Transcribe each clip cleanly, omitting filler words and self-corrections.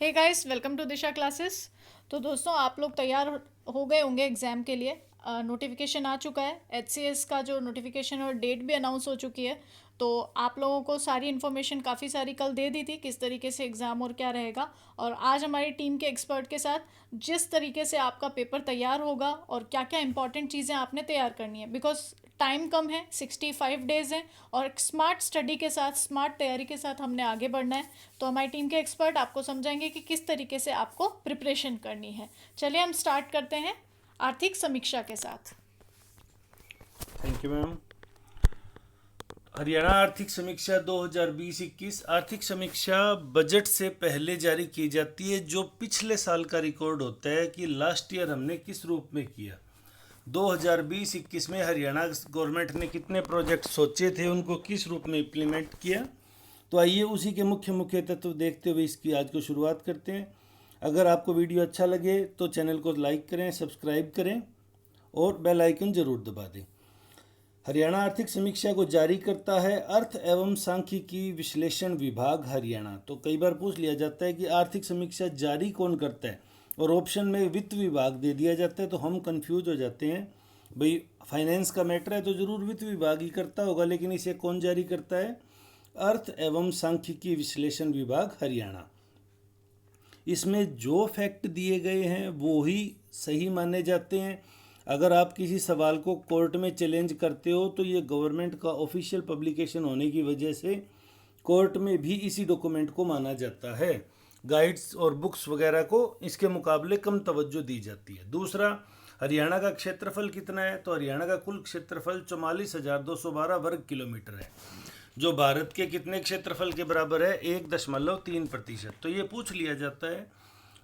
Hey guys, welcome to Disha classes. तो दोस्तों, आप लोग तैयार हो गए होंगे एग्ज़ाम के लिए। नोटिफिकेशन आ चुका है, एचसीएस का जो नोटिफिकेशन और डेट भी अनाउंस हो चुकी है। तो आप लोगों को सारी इन्फॉर्मेशन काफ़ी सारी कल दे दी थी, किस तरीके से एग्ज़ाम और क्या रहेगा। और आज हमारी टीम के एक्सपर्ट के साथ जिस तरीके से आपका पेपर तैयार होगा और क्या क्या इंपॉर्टेंट चीज़ें आपने तैयार करनी है, बिकॉज टाइम कम है, 65 डेज़ हैं। और एक स्मार्ट स्टडी के साथ, स्मार्ट तैयारी के साथ हमने आगे बढ़ना है। तो हमारी टीम के एक्सपर्ट आपको समझाएंगे कि किस तरीके से आपको प्रिपरेशन करनी है। चलिए हम स्टार्ट करते हैं आर्थिक समीक्षा के साथ। Thank you ma'am. हरियाणा आर्थिक समीक्षा 2020-21 आर्थिक समीक्षा बजट से पहले जारी की जाती है, जो पिछले साल का रिकॉर्ड होता है कि लास्ट ईयर हमने किस रूप में किया। 2020-21 में हरियाणा गवर्नमेंट ने कितने प्रोजेक्ट सोचे थे, उनको किस रूप में इम्प्लीमेंट किया। तो आइए उसी के मुख्य मुख्य तत्व देखते हुए इसकी आज को शुरुआत करते हैं। अगर आपको वीडियो अच्छा लगे तो चैनल को लाइक करें, सब्सक्राइब करें और बेल आइकन जरूर दबा दें। हरियाणा आर्थिक समीक्षा को जारी करता है अर्थ एवं सांख्यिकी विश्लेषण विभाग हरियाणा। तो कई बार पूछ लिया जाता है कि आर्थिक समीक्षा जारी कौन करता है, और ऑप्शन में वित्त विभाग दे दिया जाता है, तो हम कंफ्यूज हो जाते हैं। भाई, फाइनेंस का मैटर है तो जरूर वित्त विभाग ही करता होगा, लेकिन इसे कौन जारी करता है? अर्थ एवं सांख्यिकी विश्लेषण विभाग हरियाणा। इसमें जो फैक्ट दिए गए हैं वो ही सही माने जाते हैं। अगर आप किसी सवाल को कोर्ट में चैलेंज करते हो तो ये गवर्नमेंट का ऑफिशियल पब्लिकेशन होने की वजह से कोर्ट में भी इसी डॉक्यूमेंट को माना जाता है। गाइड्स और बुक्स वगैरह को इसके मुकाबले कम तवज्जो दी जाती है। दूसरा, हरियाणा का क्षेत्रफल कितना है? तो हरियाणा का कुल क्षेत्रफल 44,212 वर्ग किलोमीटर है, जो भारत के कितने क्षेत्रफल के बराबर है? 1.3%। तो ये पूछ लिया जाता है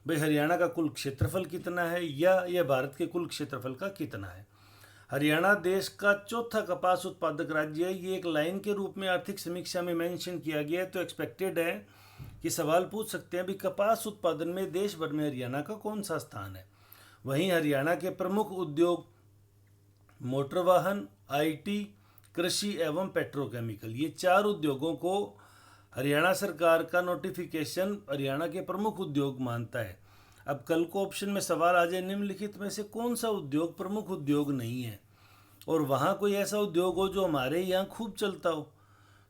भाई, हरियाणा का कुल क्षेत्रफल कितना है, या यह भारत के कुल क्षेत्रफल का कितना है। हरियाणा देश का चौथा कपास उत्पादक राज्य है। ये एक लाइन के रूप में आर्थिक समीक्षा में मेंशन किया गया है। तो एक्सपेक्टेड है कि सवाल पूछ सकते हैं भी कपास उत्पादन में देश भर में हरियाणा का कौन सा स्थान है। वहीं हरियाणा के प्रमुख उद्योग मोटर वाहन, आईटी, कृषि एवं पेट्रोकेमिकल, ये चार उद्योगों को हरियाणा सरकार का नोटिफिकेशन हरियाणा के प्रमुख उद्योग मानता है। अब कल को ऑप्शन में सवाल आ जाए निम्नलिखित में से कौन सा उद्योग प्रमुख उद्योग नहीं है, और वहाँ कोई ऐसा उद्योग हो जो हमारे यहाँ खूब चलता हो,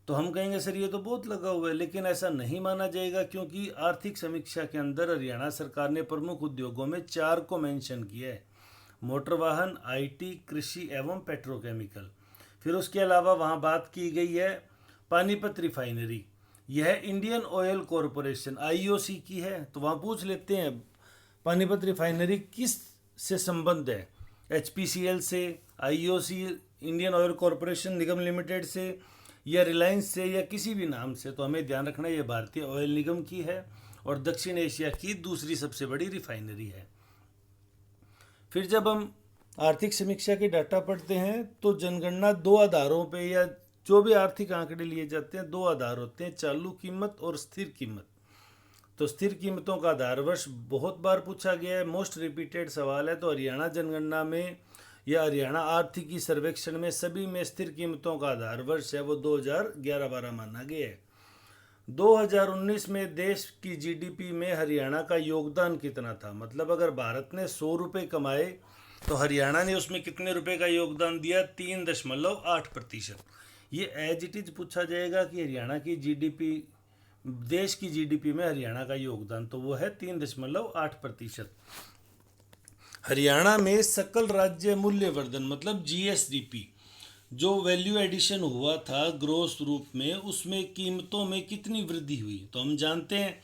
तो हम कहेंगे सर ये तो बहुत लगा हुआ है, लेकिन ऐसा नहीं माना जाएगा, क्योंकि आर्थिक समीक्षा के अंदर हरियाणा सरकार ने प्रमुख उद्योगों में चार को मेंशन किया है: मोटर वाहन, आईटी, कृषि एवं पेट्रोकेमिकल। फिर उसके अलावा वहाँ बात की गई है पानीपत रिफाइनरी। यह इंडियन ऑयल कॉरपोरेशन आईओसी की है। तो वहाँ पूछ लेते हैं पानीपत रिफाइनरी किस से संबंध है? एचपीसीएल से, आईओसी इंडियन ऑयल कॉरपोरेशन निगम लिमिटेड से, या रिलायंस से, या किसी भी नाम से। तो हमें ध्यान रखना ये भारतीय ऑयल निगम की है और दक्षिण एशिया की दूसरी सबसे बड़ी रिफाइनरी है। फिर जब हम आर्थिक समीक्षा के डाटा पढ़ते हैं तो जनगणना दो आधारों पे, या जो भी आर्थिक आंकड़े लिए जाते हैं, दो आधार होते हैं: चालू कीमत और स्थिर कीमत। तो स्थिर कीमतों का आधार वर्ष बहुत बार पूछा गया है, मोस्ट रिपीटेड सवाल है। तो हरियाणा जनगणना में या हरियाणा आर्थिकी सर्वेक्षण में सभी में स्थिर कीमतों का आधार वर्ष है वो 2011-12 माना गया है। 2019 में देश की जीडीपी में हरियाणा का योगदान कितना था? मतलब अगर भारत ने 100 रुपये कमाए तो हरियाणा ने उसमें कितने रुपए का योगदान दिया? 3.8%। ये एज इट इज पूछा जाएगा कि हरियाणा की जीडीपी, देश की जीडीपी में हरियाणा का योगदान, तो वो है 3.8%। हरियाणा में सकल राज्य मूल्यवर्धन मतलब जीएसडीपी, जो वैल्यू एडिशन हुआ था ग्रोस रूप में, उसमें कीमतों में कितनी वृद्धि हुई? तो हम जानते हैं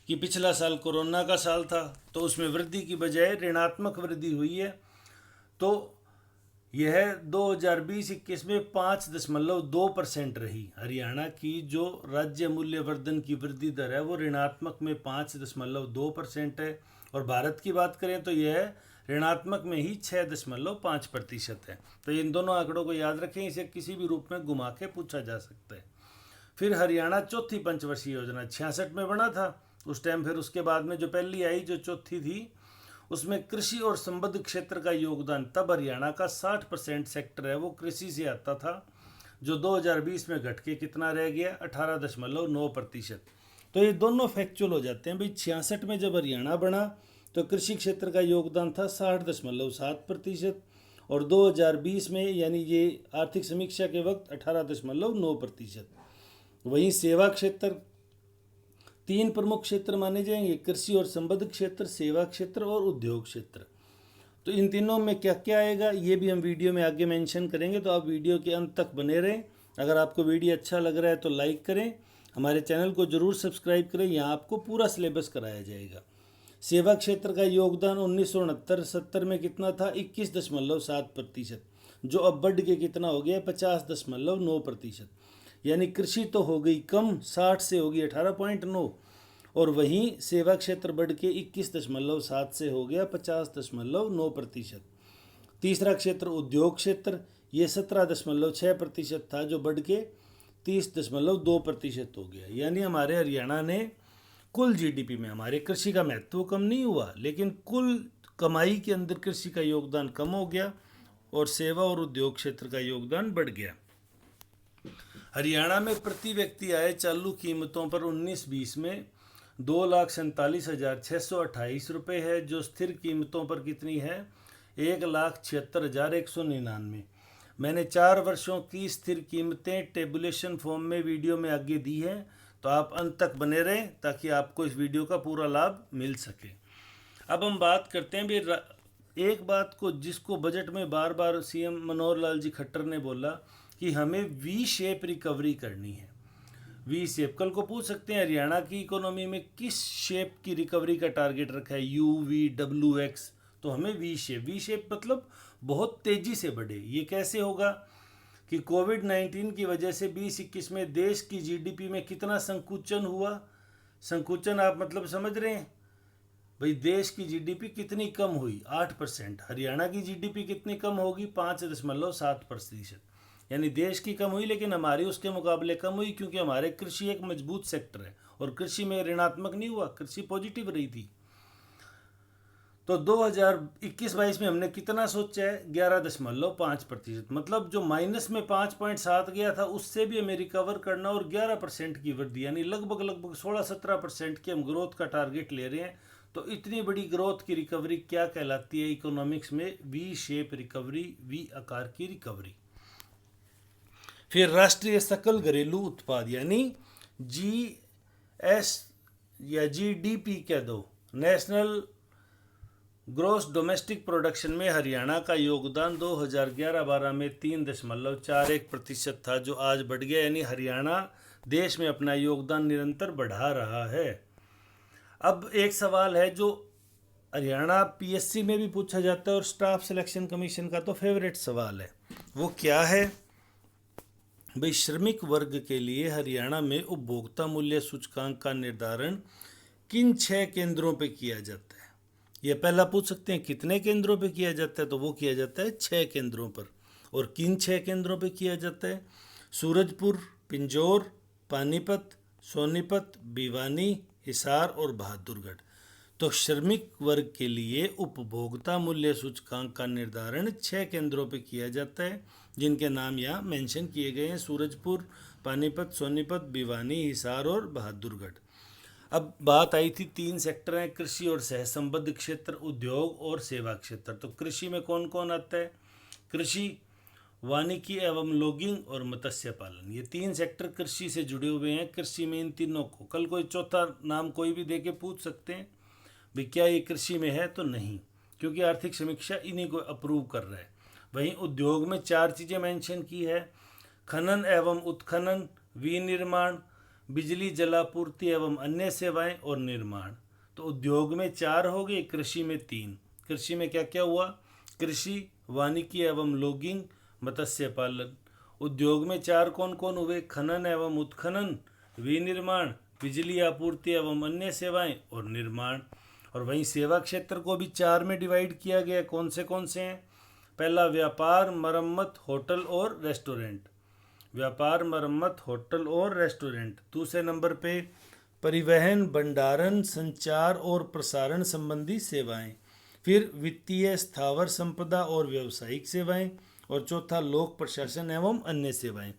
कि पिछला साल कोरोना का साल था, तो उसमें वृद्धि की बजाय ऋणात्मक वृद्धि हुई है। तो यह 2020-21 में 5.2% रही। हरियाणा की जो राज्य मूल्यवर्धन की वृद्धि दर है वो ऋणात्मक में 5.2% है, और भारत की बात करें तो यह ऋणात्मक में ही 6.5% है। तो इन दोनों आंकड़ों को याद रखें, इसे किसी भी रूप में घुमा के पूछा जा सकता है। फिर हरियाणा चौथी पंचवर्षीय योजना 66 में बना था उस टाइम। फिर उसके बाद में जो पहली आई, जो चौथी थी, उसमें कृषि और संबद्ध क्षेत्र का योगदान, तब हरियाणा का 60% सेक्टर है वो कृषि से आता था, जो 2020 में घट के कितना रह गया? 18.9%। तो ये दोनों फैक्चुअल हो जाते हैं भाई। 66 में जब हरियाणा बना तो कृषि क्षेत्र का योगदान था 60.7% और 2020 में यानी ये आर्थिक समीक्षा के वक्त 18.9%। वहीं सेवा क्षेत्र 3 प्रमुख क्षेत्र माने जाएंगे, कृषि और संबद्ध क्षेत्र, सेवा क्षेत्र और उद्योग क्षेत्र। तो इन तीनों में क्या क्या आएगा ये भी हम वीडियो में आगे मेंशन करेंगे, तो आप वीडियो के अंत तक बने रहें। अगर आपको वीडियो अच्छा लग रहा है तो लाइक करें, हमारे चैनल को जरूर सब्सक्राइब करें, यहाँ आपको पूरा सिलेबस कराया जाएगा। सेवा क्षेत्र का योगदान 1969-70 में कितना था? 21.7%, जो अब बढ़ के कितना हो गया? 50.9%। यानी कृषि तो हो गई कम, 60 से होगी 18.9, और वहीं सेवा क्षेत्र बढ़ के 21.7 से हो गया 50.9%। तीसरा क्षेत्र उद्योग क्षेत्र, ये 17.6% था, जो बढ़ के 30.2% हो गया। यानी हमारे हरियाणा ने कुल जीडीपी में, हमारे कृषि का महत्व कम नहीं हुआ, लेकिन कुल कमाई के अंदर कृषि का योगदान कम हो गया और सेवा और उद्योग क्षेत्र का योगदान बढ़ गया। हरियाणा में प्रति व्यक्ति आय चालू कीमतों पर 19-20 में 2,47,628 रुपये है, जो स्थिर कीमतों पर कितनी है? 1,76,199। मैंने 4 वर्षों की स्थिर कीमतें टेबुलेशन फॉर्म में वीडियो में आगे दी है, तो आप अंत तक बने रहें ताकि आपको इस वीडियो का पूरा लाभ मिल सके। अब हम बात करते हैं भी एक बात को, जिसको बजट में बार बार सीएम मनोहर लाल जी खट्टर ने बोला कि हमें वी शेप रिकवरी करनी है। वी शेप, कल को पूछ सकते हैं हरियाणा की इकोनॉमी में किस शेप की रिकवरी का टारगेट रखा है? UVWX। तो हमें वी शेप मतलब बहुत तेज़ी से बढ़े। ये कैसे होगा कि कोविड-19 की वजह से 2021 में देश की जीडीपी में कितना संकुचन हुआ? संकुचन आप मतलब समझ रहे हैं भाई, देश की जीडीपी कितनी कम हुई? 8%। हरियाणा की जीडीपी कितनी कम होगी? 5.7%। यानी देश की कम हुई, लेकिन हमारी उसके मुकाबले कम हुई, क्योंकि हमारे कृषि एक मजबूत सेक्टर है और कृषि में ऋणात्मक नहीं हुआ, कृषि पॉजिटिव रही थी। तो 2021-22 में हमने कितना सोचा है? 11.5%। मतलब जो माइनस में 5.7 गया था उससे भी हमें रिकवर करना और 11% की वृद्धि, यानी लगभग 16-17% की हम ग्रोथ का टारगेट ले रहे हैं। तो इतनी बड़ी ग्रोथ की रिकवरी क्या कहलाती है इकोनॉमिक्स में? वी शेप रिकवरी, वी आकार की रिकवरी। फिर राष्ट्रीय सकल घरेलू उत्पाद यानी GS या GDP कह दो, नेशनल ग्रोस डोमेस्टिक प्रोडक्शन में हरियाणा का योगदान 2011-12 में 3.41% था, जो आज बढ़ गया। यानी हरियाणा देश में अपना योगदान निरंतर बढ़ा रहा है। अब एक सवाल है जो हरियाणा PSC में भी पूछा जाता है और स्टाफ सिलेक्शन कमीशन का तो फेवरेट सवाल है, वो क्या है भाई? श्रमिक वर्ग के लिए हरियाणा में उपभोक्ता मूल्य सूचकांक का निर्धारण किन 6 केंद्रों पे किया जाता है? ये पहला पूछ सकते हैं कितने केंद्रों पे किया जाता है, तो वो किया जाता है 6 केंद्रों पर। और किन 6 केंद्रों पे किया जाता है? सूरजपुर, पिंजौर, पानीपत, सोनीपत, भिवानी, हिसार और बहादुरगढ़। तो श्रमिक वर्ग के लिए उपभोक्ता मूल्य सूचकांक का निर्धारण 6 केंद्रों पे किया जाता है, जिनके नाम यहाँ मेंशन किए गए हैं: सूरजपुर, पानीपत, सोनीपत, भिवानी, हिसार और बहादुरगढ़। अब बात आई थी 3 सेक्टर हैं, कृषि और सहसंबद्ध क्षेत्र, उद्योग और सेवा क्षेत्र। तो कृषि में कौन कौन आता है? कृषि, वानिकी एवं लॉगिंग और मत्स्य पालन, ये 3 सेक्टर कृषि से जुड़े हुए हैं। कृषि में इन तीनों को, कल कोई चौथा नाम कोई भी दे के पूछ सकते हैं भाई क्या ये कृषि में है, तो नहीं, क्योंकि आर्थिक समीक्षा इन्हीं को अप्रूव कर रहा है। वहीं उद्योग में 4 चीज़ें मेंशन की है: खनन एवं उत्खनन, विनिर्माण, बिजली जलापूर्ति एवं अन्य सेवाएं और निर्माण। तो उद्योग में 4 हो गए, कृषि में 3। कृषि में क्या क्या हुआ? कृषि, वानिकी एवं लॉगिंग, मत्स्य पालन। उद्योग में 4 कौन कौन हुए? खनन एवं उत्खनन, विनिर्माण, बिजली आपूर्ति एवं अन्य सेवाएं और निर्माण। और वहीं सेवा क्षेत्र को भी 4 में डिवाइड किया गया। कौन से हैं? पहला व्यापार, मरम्मत, होटल और रेस्टोरेंट। व्यापार, मरम्मत, होटल और रेस्टोरेंट। दूसरे नंबर पे परिवहन, भंडारण, संचार और प्रसारण संबंधी सेवाएं। फिर वित्तीय, स्थावर संपदा और व्यावसायिक सेवाएं। और चौथा लोक प्रशासन एवं अन्य सेवाएं।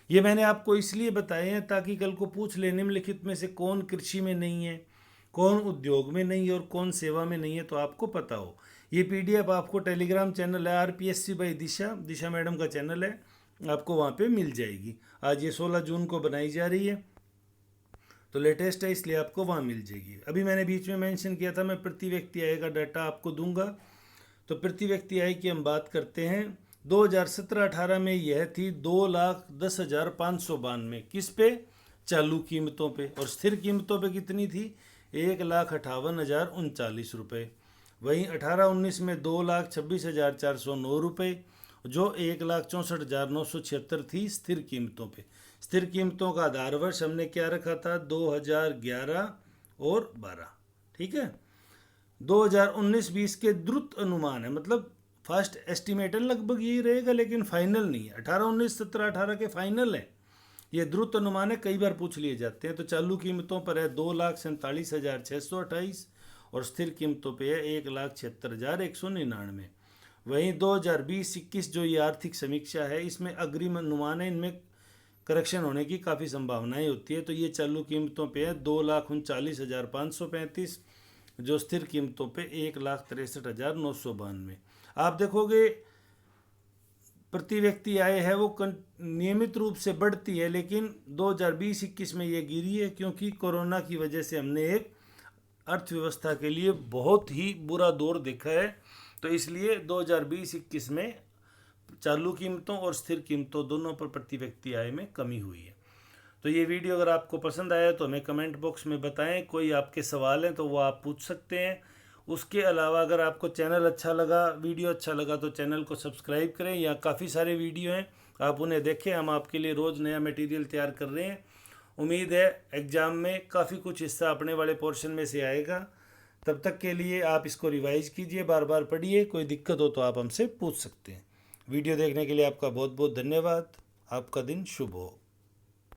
ये मैंने आपको इसलिए बताए हैं ताकि कल को पूछ ले निम्नलिखित में से कौन कृषि में नहीं है, कौन उद्योग में नहीं है और कौन सेवा में नहीं है, तो आपको पता हो। ये पीडीएफ आपको टेलीग्राम चैनल है आरपीएससी बाई दिशा मैडम का चैनल है, आपको वहाँ पे मिल जाएगी। आज ये 16 जून को बनाई जा रही है, तो लेटेस्ट है इसलिए आपको वहाँ मिल जाएगी। अभी मैंने बीच में मेंशन किया था मैं प्रति व्यक्ति आय का डाटा आपको दूंगा। तो प्रति व्यक्ति आय की हम बात करते हैं। 2017-18 में यह थी 2,10,592। किस पे? चालू कीमतों पे। और स्थिर कीमतों पे कितनी थी? 1,58,039 रुपये। वहीं 18-19 में 2,26,409 रुपये, जो 1,64,976 थी स्थिर कीमतों पे। स्थिर कीमतों का आधार वर्ष हमने क्या रखा था? 2011 और 12। ठीक है। 2019-20 के द्रुत अनुमान है, मतलब फर्स्ट एस्टिमेट लगभग यही रहेगा, लेकिन फाइनल नहीं है। 18-19, 17-18 के फाइनल है, ये द्रुत अनुमान है, कई बार पूछ लिए जाते हैं। तो चालू कीमतों पर है 2,47,628 और स्थिर कीमतों पे है 1,76,199। वहीं 2020-21 जो ये आर्थिक समीक्षा है, इसमें अग्रिम अनुमान है, इनमें करेक्शन होने की काफ़ी संभावनाएं होती है। तो ये चालू कीमतों पे है 2,39,535, जो स्थिर कीमतों पे 1,63,992। आप देखोगे प्रति व्यक्ति आय है वो नियमित रूप से बढ़ती है, लेकिन 2020-21 में ये गिरी है, क्योंकि कोरोना की वजह से हमने एक अर्थव्यवस्था के लिए बहुत ही बुरा दौर देखा है। तो इसलिए 2020-21 में चालू कीमतों और स्थिर कीमतों दोनों पर प्रति व्यक्ति आय में कमी हुई है। तो ये वीडियो अगर आपको पसंद आया तो हमें कमेंट बॉक्स में बताएं। कोई आपके सवाल हैं तो वो आप पूछ सकते हैं। उसके अलावा अगर आपको चैनल अच्छा लगा, वीडियो अच्छा लगा, तो चैनल को सब्सक्राइब करें। यहाँ काफ़ी सारे वीडियो हैं, आप उन्हें देखें। हम आपके लिए रोज़ नया मटेरियल तैयार कर रहे हैं। उम्मीद है एग्ज़ाम में काफ़ी कुछ हिस्सा अपने वाले पोर्शन में से आएगा। तब तक के लिए आप इसको रिवाइज कीजिए, बार बार पढ़िए। कोई दिक्कत हो तो आप हमसे पूछ सकते हैं। वीडियो देखने के लिए आपका बहुत बहुत धन्यवाद। आपका दिन शुभ हो।